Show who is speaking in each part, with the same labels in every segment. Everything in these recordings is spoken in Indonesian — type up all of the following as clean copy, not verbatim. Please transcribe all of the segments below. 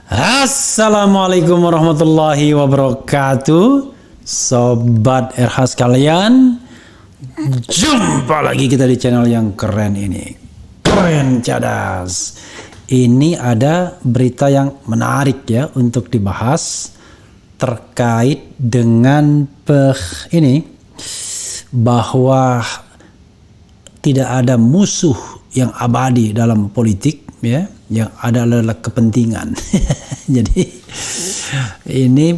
Speaker 1: Assalamualaikum warahmatullahi wabarakatuh, Sobat RH sekalian. Jumpa lagi kita di channel yang keren ini, keren cadas. Ini ada berita yang menarik ya untuk dibahas terkait dengan bahwa tidak ada musuh yang abadi dalam politik ya, yang ada adalah kepentingan. Jadi ini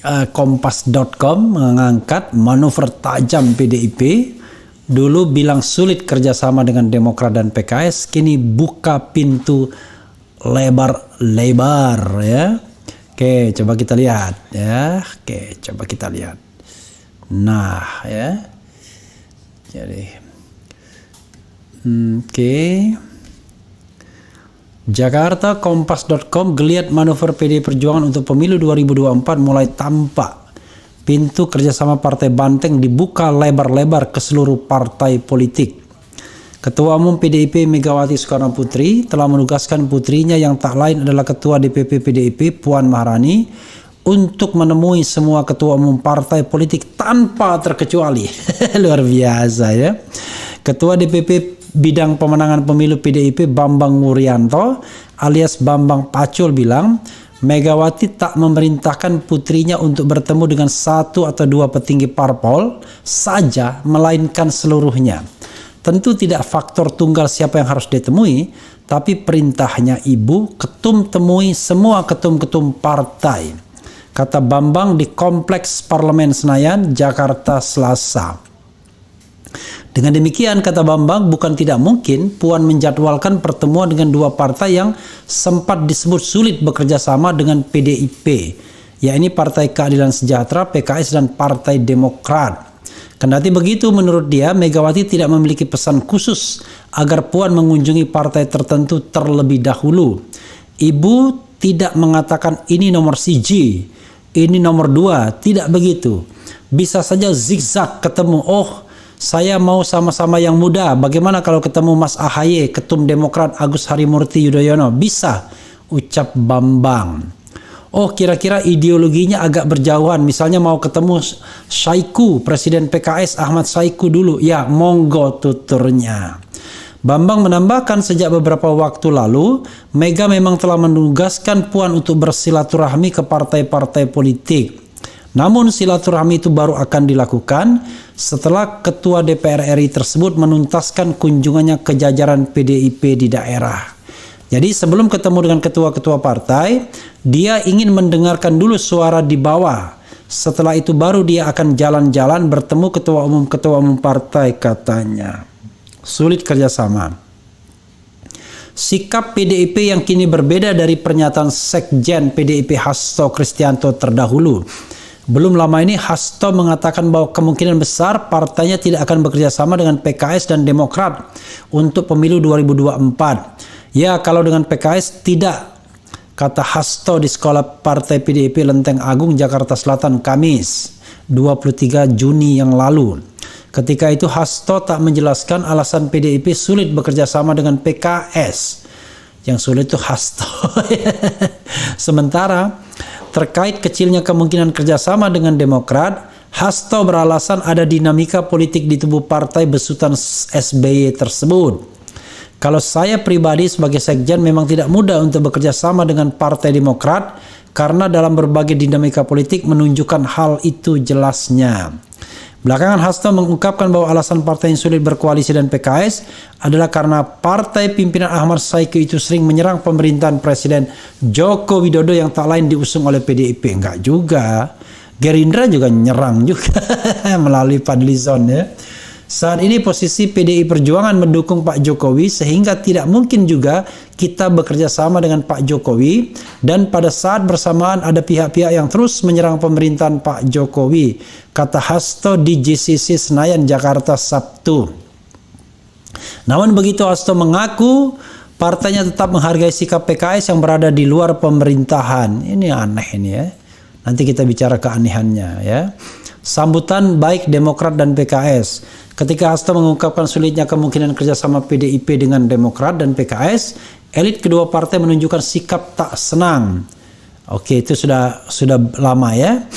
Speaker 1: Kompas.com mengangkat manuver tajam PDIP. Dulu bilang sulit kerjasama dengan Demokrat dan PKS, kini buka pintu lebar-lebar ya. Oke, coba kita lihat ya. Oke, coba kita lihat. Nah ya, jadi oke. Jakarta, Kompas.com, geliat manuver PDI Perjuangan untuk pemilu 2024 mulai tampak. Pintu kerjasama Partai Banteng dibuka lebar-lebar ke seluruh partai politik. Ketua Umum PDIP Megawati Soekarno Putri telah menugaskan putrinya yang tak lain adalah Ketua DPP PDIP Puan Maharani untuk menemui semua ketua umum partai politik tanpa terkecuali. Luar biasa ya. Ketua DPP Bidang Pemenangan Pemilu PDIP Bambang Wuryanto alias Bambang Pacul bilang Megawati tak memerintahkan putrinya untuk bertemu dengan satu atau dua petinggi parpol saja, melainkan seluruhnya. Tentu tidak faktor tunggal siapa yang harus ditemui, tapi perintahnya ibu ketum temui semua ketum-ketum partai, kata Bambang di Kompleks Parlemen Senayan, Jakarta Selasa. Dengan demikian, kata Bambang, bukan tidak mungkin Puan menjadwalkan pertemuan dengan dua partai yang sempat disebut sulit bekerja sama dengan PDIP, yakni Partai Keadilan Sejahtera, PKS, dan Partai Demokrat. Kendati begitu, menurut dia, Megawati tidak memiliki pesan khusus agar Puan mengunjungi partai tertentu terlebih dahulu. Ibu tidak mengatakan ini nomor siji, ini nomor dua, tidak begitu. Bisa saja zigzag ketemu, saya mau sama-sama yang muda. Bagaimana kalau ketemu Mas AHY, Ketum Demokrat Agus Harimurti Yudhoyono? Bisa, ucap Bambang. Kira-kira ideologinya agak berjauhan. Misalnya mau ketemu Saiku, Presiden PKS Ahmad Saiku dulu. Ya, monggo tuturnya. Bambang menambahkan sejak beberapa waktu lalu, Mega memang telah menugaskan Puan untuk bersilaturahmi ke partai-partai politik. Namun silaturahmi itu baru akan dilakukan setelah Ketua DPR RI tersebut menuntaskan kunjungannya ke jajaran PDIP di daerah. Jadi sebelum ketemu dengan ketua-ketua partai, dia ingin mendengarkan dulu suara di bawah. Setelah itu baru dia akan jalan-jalan bertemu ketua umum partai, katanya. Sulit kerjasama. Sikap PDIP yang kini berbeda dari pernyataan Sekjen PDIP Hasto Kristianto terdahulu. Belum lama ini Hasto mengatakan bahwa kemungkinan besar partainya tidak akan bekerja sama dengan PKS dan Demokrat untuk pemilu 2024. Ya, kalau dengan PKS tidak, kata Hasto di Sekolah Partai PDIP Lenteng Agung, Jakarta Selatan, Kamis 23 Juni yang lalu. Ketika itu Hasto tak menjelaskan alasan PDIP sulit bekerja sama dengan PKS. Yang sulit itu Hasto. Sementara terkait kecilnya kemungkinan kerjasama dengan Demokrat, Hasto beralasan ada dinamika politik di tubuh partai besutan SBY tersebut. Kalau saya pribadi sebagai sekjen memang tidak mudah untuk bekerja sama dengan Partai Demokrat karena dalam berbagai dinamika politik menunjukkan hal itu jelasnya. Belakangan Hasto mengungkapkan bahwa alasan partai yang sulit berkoalisi dan PKS adalah karena partai pimpinan Ahmad Saiku itu sering menyerang pemerintahan Presiden Joko Widodo yang tak lain diusung oleh PDIP. Enggak juga. Gerindra juga nyerang juga melalui Fadlizon ya. Saat ini posisi PDI Perjuangan mendukung Pak Jokowi sehingga tidak mungkin juga kita bekerja sama dengan Pak Jokowi, dan pada saat bersamaan ada pihak-pihak yang terus menyerang pemerintahan Pak Jokowi, kata Hasto di GCC Senayan, Jakarta Sabtu. Namun begitu, Hasto mengaku partainya tetap menghargai sikap PKS yang berada di luar pemerintahan. Ini aneh ini ya. Nanti kita bicara keanehannya ya. Sambutan baik Demokrat dan PKS. Ketika Hasto mengungkapkan sulitnya kemungkinan kerjasama PDIP dengan Demokrat dan PKS, elit kedua partai menunjukkan sikap tak senang. Oke, itu sudah lama ya.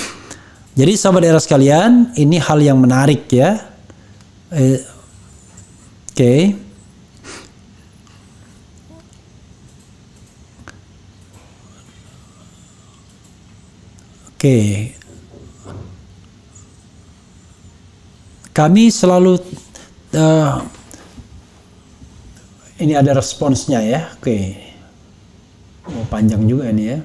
Speaker 1: Jadi sahabat daerah sekalian, ini hal yang menarik ya. Oke. Kami selalu ini ada responsnya ya. Panjang juga ini ya.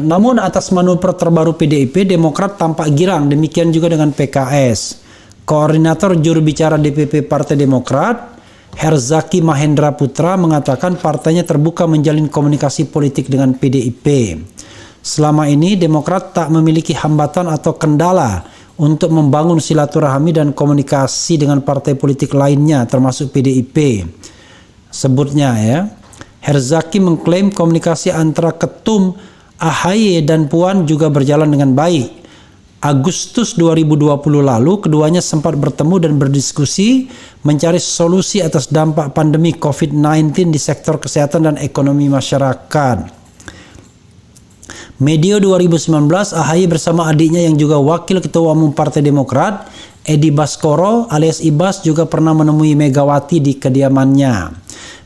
Speaker 1: Namun atas manuver terbaru PDIP, Demokrat tampak girang. Demikian juga dengan PKS. Koordinator juru bicara DPP Partai Demokrat, Herzaki Mahendra Putra, mengatakan partainya terbuka menjalin komunikasi politik dengan PDIP. Selama ini Demokrat tak memiliki hambatan atau kendala untuk membangun silaturahmi dan komunikasi dengan partai politik lainnya termasuk PDIP. Sebutnya ya. Herzaki mengklaim komunikasi antara Ketum AHY dan Puan juga berjalan dengan baik. Agustus 2020 lalu keduanya sempat bertemu dan berdiskusi mencari solusi atas dampak pandemi COVID-19 di sektor kesehatan dan ekonomi masyarakat. Medio 2019, AHY bersama adiknya yang juga wakil ketua umum Partai Demokrat, Edi Baskoro alias Ibas, juga pernah menemui Megawati di kediamannya.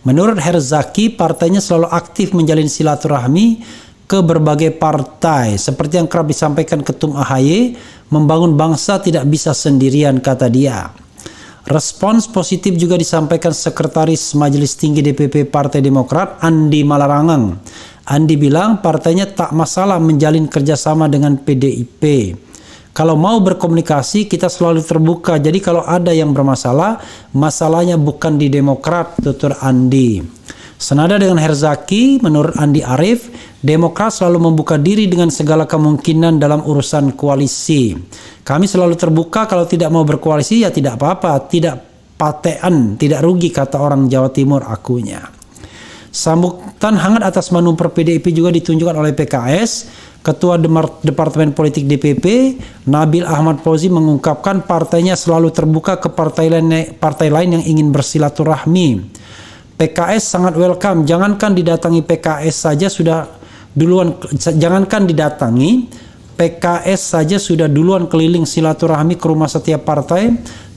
Speaker 1: Menurut Herzaki, partainya selalu aktif menjalin silaturahmi ke berbagai partai. Seperti yang kerap disampaikan Ketum AHY, membangun bangsa tidak bisa sendirian, kata dia. Respons positif juga disampaikan Sekretaris Majelis Tinggi DPP Partai Demokrat, Andi Malarangeng. Andi bilang partainya tak masalah menjalin kerjasama dengan PDIP. Kalau mau berkomunikasi, kita selalu terbuka. Jadi kalau ada yang bermasalah, masalahnya bukan di Demokrat, tutur Andi. Senada dengan Herzaki, menurut Andi Arief, Demokrat selalu membuka diri dengan segala kemungkinan dalam urusan koalisi. Kami selalu terbuka, kalau tidak mau berkoalisi ya tidak apa-apa, tidak patean, tidak rugi, kata orang Jawa Timur akunya. Sambutan hangat atas manuver PDIP juga ditunjukkan oleh PKS. Ketua Departemen Politik DPP, Nabil Ahmad Fauzi, mengungkapkan partainya selalu terbuka ke partai lain yang ingin bersilaturahmi. PKS sangat welcome, jangankan didatangi PKS saja sudah duluan keliling silaturahmi ke rumah setiap partai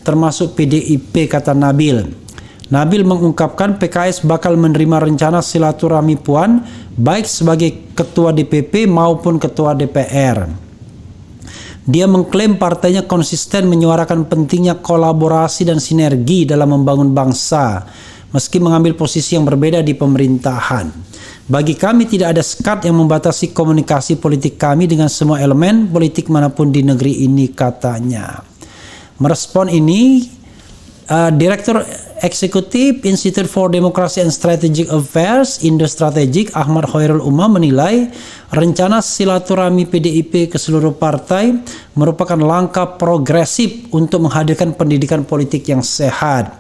Speaker 1: termasuk PDIP, kata Nabil. Nabil mengungkapkan PKS bakal menerima rencana silaturahmi Puan baik sebagai ketua DPP maupun ketua DPR. Dia mengklaim partainya konsisten menyuarakan pentingnya kolaborasi dan sinergi dalam membangun bangsa, meski mengambil posisi yang berbeda di pemerintahan. Bagi kami tidak ada sekat yang membatasi komunikasi politik kami dengan semua elemen politik manapun di negeri ini, katanya. Merespon ini, Direktur Eksekutif Institute for Democracy and Strategic Affairs, Indo Strategic, Ahmad Khairul Umam, menilai rencana silaturahmi PDIP ke seluruh partai merupakan langkah progresif untuk menghadirkan pendidikan politik yang sehat.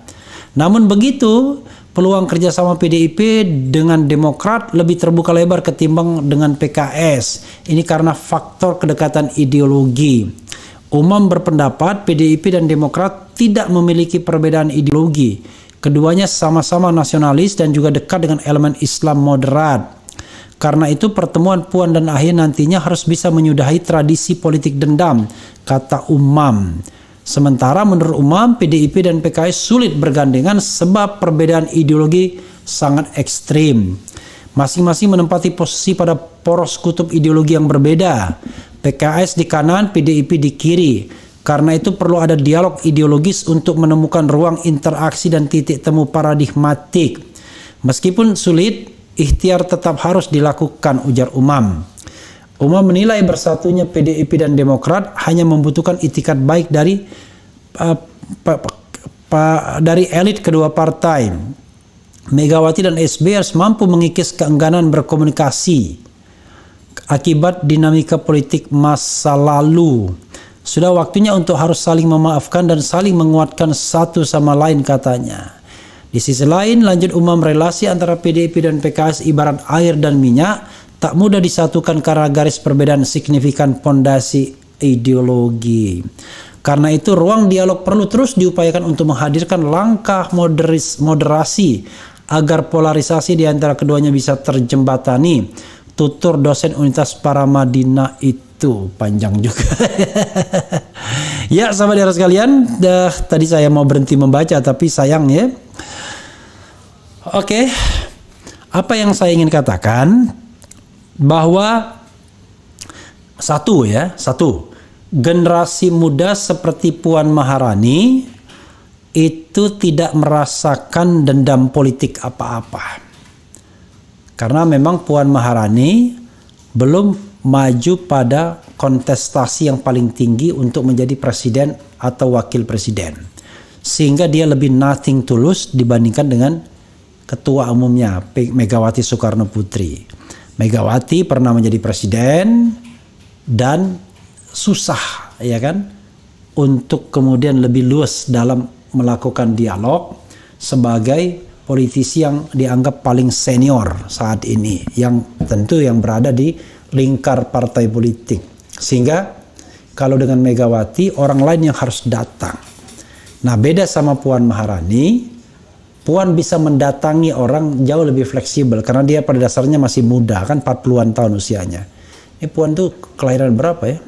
Speaker 1: Namun begitu, peluang kerjasama PDIP dengan Demokrat lebih terbuka lebar ketimbang dengan PKS. Ini karena faktor kedekatan ideologi. Umam berpendapat PDIP dan Demokrat tidak memiliki perbedaan ideologi. Keduanya sama-sama nasionalis dan juga dekat dengan elemen Islam moderat. Karena itu pertemuan Puan dan AHY nantinya harus bisa menyudahi tradisi politik dendam, kata Umam. Sementara menurut Umam, PDIP dan PKS sulit bergandengan sebab perbedaan ideologi sangat ekstrim. Masing-masing menempati posisi pada poros kutub ideologi yang berbeda. PKS di kanan, PDIP di kiri. Karena itu perlu ada dialog ideologis untuk menemukan ruang interaksi dan titik temu paradigmatik. Meskipun sulit, ikhtiar tetap harus dilakukan, ujar Umam. Umam menilai bersatunya PDIP dan Demokrat hanya membutuhkan itikat baik dari elit kedua partai. Megawati dan SBY harus mampu mengikis keengganan berkomunikasi akibat dinamika politik masa lalu. Sudah waktunya untuk harus saling memaafkan dan saling menguatkan satu sama lain, katanya. Di sisi lain, lanjut Umam, relasi antara PDIP dan PKS ibarat air dan minyak, tak mudah disatukan karena garis perbedaan signifikan pondasi ideologi. Karena itu ruang dialog perlu terus diupayakan untuk menghadirkan langkah moderasi agar polarisasi di antara keduanya bisa terjembatani, tutur dosen Universitas Paramadina itu panjang juga. Ya, sahabat Era sekalian, tadi saya mau berhenti membaca tapi sayang ya. Oke. Apa yang saya ingin katakan bahwa satu, generasi muda seperti Puan Maharani itu tidak merasakan dendam politik apa-apa. Karena memang Puan Maharani belum maju pada kontestasi yang paling tinggi untuk menjadi presiden atau wakil presiden. Sehingga dia lebih nothing tulus dibandingkan dengan ketua umumnya Megawati Soekarno Putri. Megawati pernah menjadi presiden dan susah, ya kan, untuk kemudian lebih luas dalam melakukan dialog sebagai politisi yang dianggap paling senior saat ini, yang tentu yang berada di lingkar partai politik. Sehingga kalau dengan Megawati, orang lain yang harus datang. Nah, beda sama Puan Maharani, Puan bisa mendatangi orang jauh lebih fleksibel karena dia pada dasarnya masih muda, kan 40-an tahun usianya. Ini Puan tuh kelahiran berapa ya?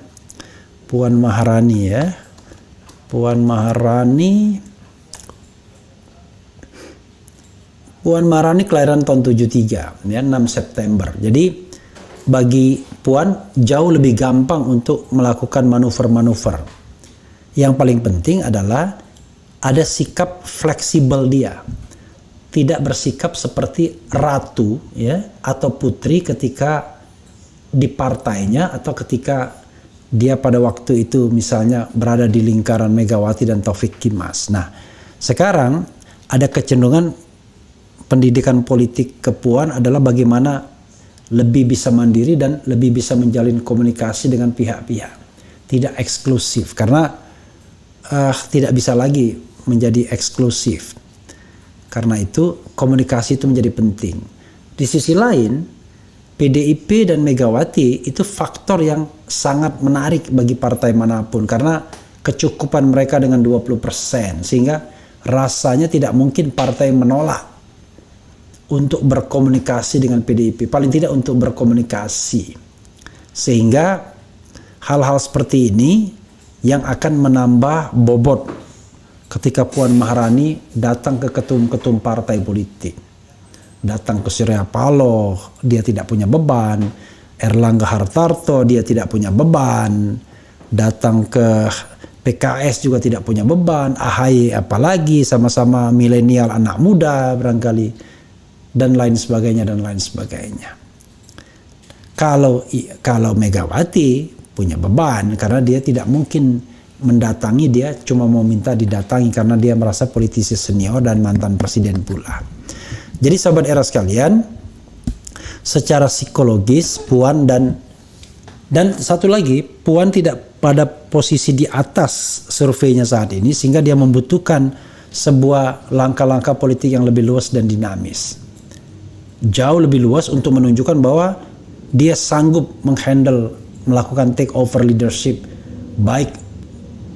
Speaker 1: Puan Maharani ya. Puan Maharani kelahiran tahun 73 ya, 6 September. Jadi bagi Puan jauh lebih gampang untuk melakukan manuver-manuver. Yang paling penting adalah ada sikap fleksibel dia. Tidak bersikap seperti ratu ya atau putri ketika di partainya atau ketika dia pada waktu itu misalnya berada di lingkaran Megawati dan Taufik Kimas. Nah, sekarang ada kecenderungan pendidikan politik ke Puan adalah bagaimana lebih bisa mandiri dan lebih bisa menjalin komunikasi dengan pihak-pihak. Tidak eksklusif karena tidak bisa lagi menjadi eksklusif. Karena itu komunikasi itu menjadi penting. Di sisi lain, PDIP dan Megawati itu faktor yang sangat menarik bagi partai manapun karena kecukupan mereka dengan 20%, sehingga rasanya tidak mungkin partai menolak untuk berkomunikasi dengan PDIP, paling tidak untuk berkomunikasi. Sehingga hal-hal seperti ini yang akan menambah bobot ketika Puan Maharani datang ke ketum-ketum partai politik. Datang ke Surya Paloh, dia tidak punya beban. Erlangga Hartarto, dia tidak punya beban. Datang ke PKS juga tidak punya beban. AHY apalagi, sama-sama milenial anak muda barangkali. Dan lain sebagainya, dan lain sebagainya. Kalau Megawati punya beban, karena dia tidak mungkin mendatangi, dia cuma mau minta didatangi karena dia merasa politisi senior dan mantan presiden pula. Jadi sahabat Era sekalian, secara psikologis Puan dan satu lagi, Puan tidak pada posisi di atas surveinya saat ini sehingga dia membutuhkan sebuah langkah-langkah politik yang lebih luas dan dinamis. Jauh lebih luas untuk menunjukkan bahwa dia sanggup menghandle, melakukan take over leadership baik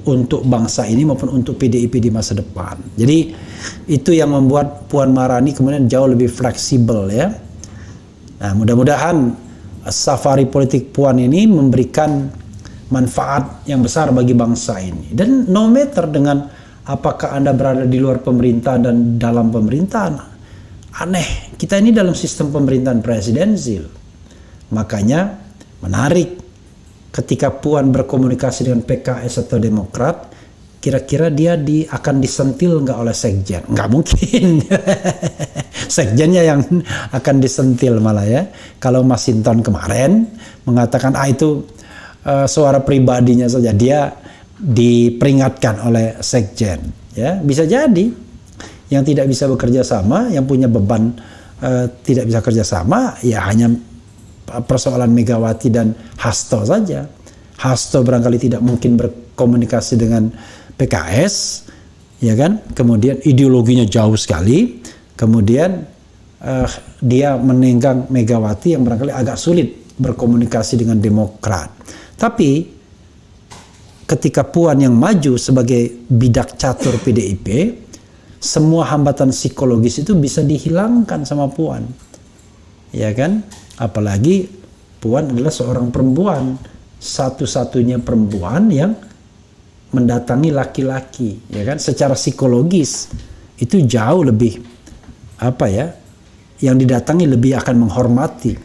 Speaker 1: untuk bangsa ini maupun untuk PDIP di masa depan. Jadi itu yang membuat Puan Maharani kemudian jauh lebih fleksibel ya. Nah, mudah-mudahan safari politik Puan ini memberikan manfaat yang besar bagi bangsa ini. Dan no matter dengan apakah Anda berada di luar pemerintahan dan dalam pemerintahan, aneh, kita ini dalam sistem pemerintahan presidensil. Makanya menarik ketika Puan berkomunikasi dengan PKS atau Demokrat, kira-kira dia akan disentil nggak oleh Sekjen? Nggak mungkin. Sekjennya yang akan disentil malah ya. Kalau Mas Hinton kemarin mengatakan itu suara pribadinya saja, dia diperingatkan oleh Sekjen. Ya, bisa jadi yang tidak bisa bekerja sama, yang punya beban tidak bisa kerja sama, ya hanya persoalan Megawati dan Hasto saja. Hasto barangkali tidak mungkin berkomunikasi dengan PKS, ya kan? Kemudian ideologinya jauh sekali. Kemudian dia menenggang Megawati yang barangkali agak sulit berkomunikasi dengan Demokrat. Tapi ketika Puan yang maju sebagai bidak catur PDIP, semua hambatan psikologis itu bisa dihilangkan sama Puan, ya kan? Apalagi Puan adalah seorang perempuan, satu-satunya perempuan yang mendatangi laki-laki, ya kan? Secara psikologis itu jauh lebih yang didatangi lebih akan menghormati.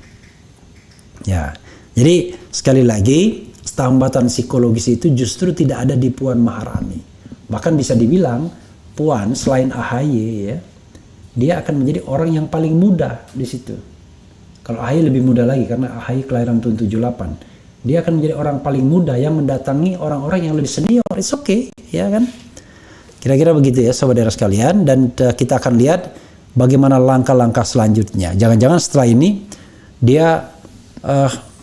Speaker 1: Ya, jadi sekali lagi hambatan psikologis itu justru tidak ada di Puan Maharani. Bahkan bisa dibilang Puan selain AHY ya, dia akan menjadi orang yang paling muda di situ. Kalau AHY lebih muda lagi karena AHY kelahiran tahun 78. Dia akan menjadi orang paling muda yang mendatangi orang-orang yang lebih senior. It's okay, ya kan? Kira-kira begitu ya saudara sekalian. Dan kita akan lihat bagaimana langkah-langkah selanjutnya. Jangan-jangan setelah ini dia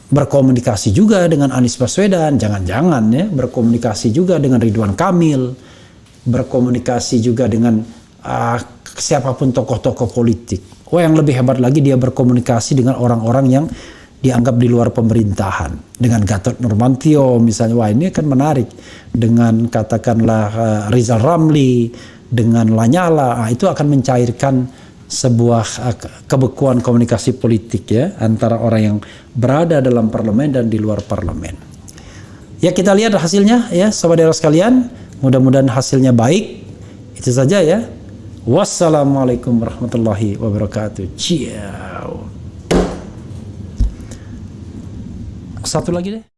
Speaker 1: berkomunikasi juga dengan Anies Baswedan. Jangan-jangan ya berkomunikasi juga dengan Ridwan Kamil. Berkomunikasi juga dengan siapapun tokoh-tokoh politik. Yang lebih hebat lagi dia berkomunikasi dengan orang-orang yang dianggap di luar pemerintahan, dengan Gatot Nurmantio misalnya. Wah, ini kan menarik, dengan katakanlah Rizal Ramli, dengan Lanyala. Itu akan mencairkan sebuah kebekuan komunikasi politik ya antara orang yang berada dalam parlemen dan di luar parlemen. Ya, kita lihat hasilnya ya saudara sekalian, mudah-mudahan hasilnya baik. Itu saja ya. Wassalamualaikum warahmatullahi wabarakatuh. Ciao. Satu lagi deh.